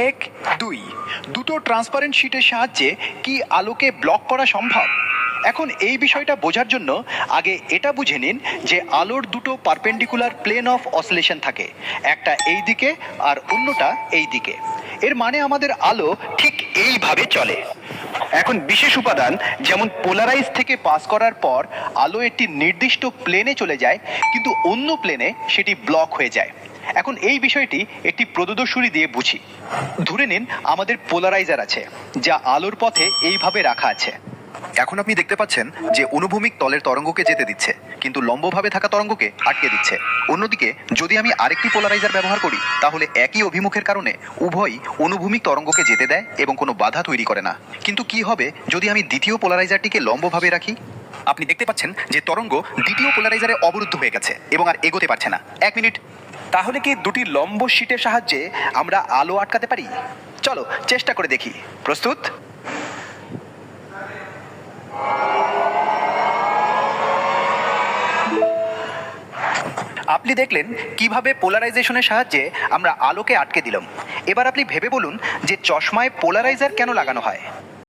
এক, দুই, দুটো ট্রান্সপারেন্ট শিটের সাহায্যে কি আলোকে ব্লক করা সম্ভব? এখন এই বিষয়টা বোঝার জন্য আগে এটা বুঝে নিন যে আলোর দুটো পারপেন্ডিকুলার প্লেন অফ অসিলেশন থাকে, একটা এই দিকে আর অন্যটা এই দিকে। এর মানে আমাদের আলো ঠিক এইভাবে চলে। এখন বিশেষ উপাদান যেমন পোলারাইজ থেকে পাস করার পর আলো একটি নির্দিষ্ট প্লেনে চলে যায়, কিন্তু অন্য প্লেনে সেটি ব্লক হয়ে যায়। এখন এই বিষয়টি একটি প্রদর্শনী দিয়ে বুঝি। ধরে নিন আমাদের পোলারাইজার আছে, যা আলোর পথে এইভাবে রাখা আছে। এখন আপনি দেখতে পাচ্ছেন যে অনুভূমিক তলের তরঙ্গকে যেতে দিচ্ছে, কিন্তু লম্বভাবে থাকা তরঙ্গকে আটকে দিচ্ছে। অন্যদিকে যদি আমি আরেকটি পোলারাইজার ব্যবহার করি, তাহলে একই অভিমুখের কারণে উভয়ই অনুভূমিক তরঙ্গকে যেতে দেয় এবং কোনো বাধা তৈরি করে না। কিন্তু কি হবে যদি আমি দ্বিতীয় পোলারাইজারটিকে লম্বভাবে রাখি? আপনি দেখতে পাচ্ছেন যে তরঙ্গ দ্বিতীয় পোলারাইজারে অবরুদ্ধ হয়ে গেছে এবং আর এগোতে পারছে না। 1 মিনিট। তাহলে কি দুটি লম্ব শীটের সাহায্যে আমরা আলো আটকাতে পারি? চলো চেষ্টা করে দেখি। প্রস্তুত? আপনি দেখলেন কিভাবে পোলারাইজেশনের সাহায্যে আমরা আলোকে আটকে দিলাম। এবার আপনি ভেবে বলুন যে চশমায় পোলারাইজার কেন লাগানো হয়?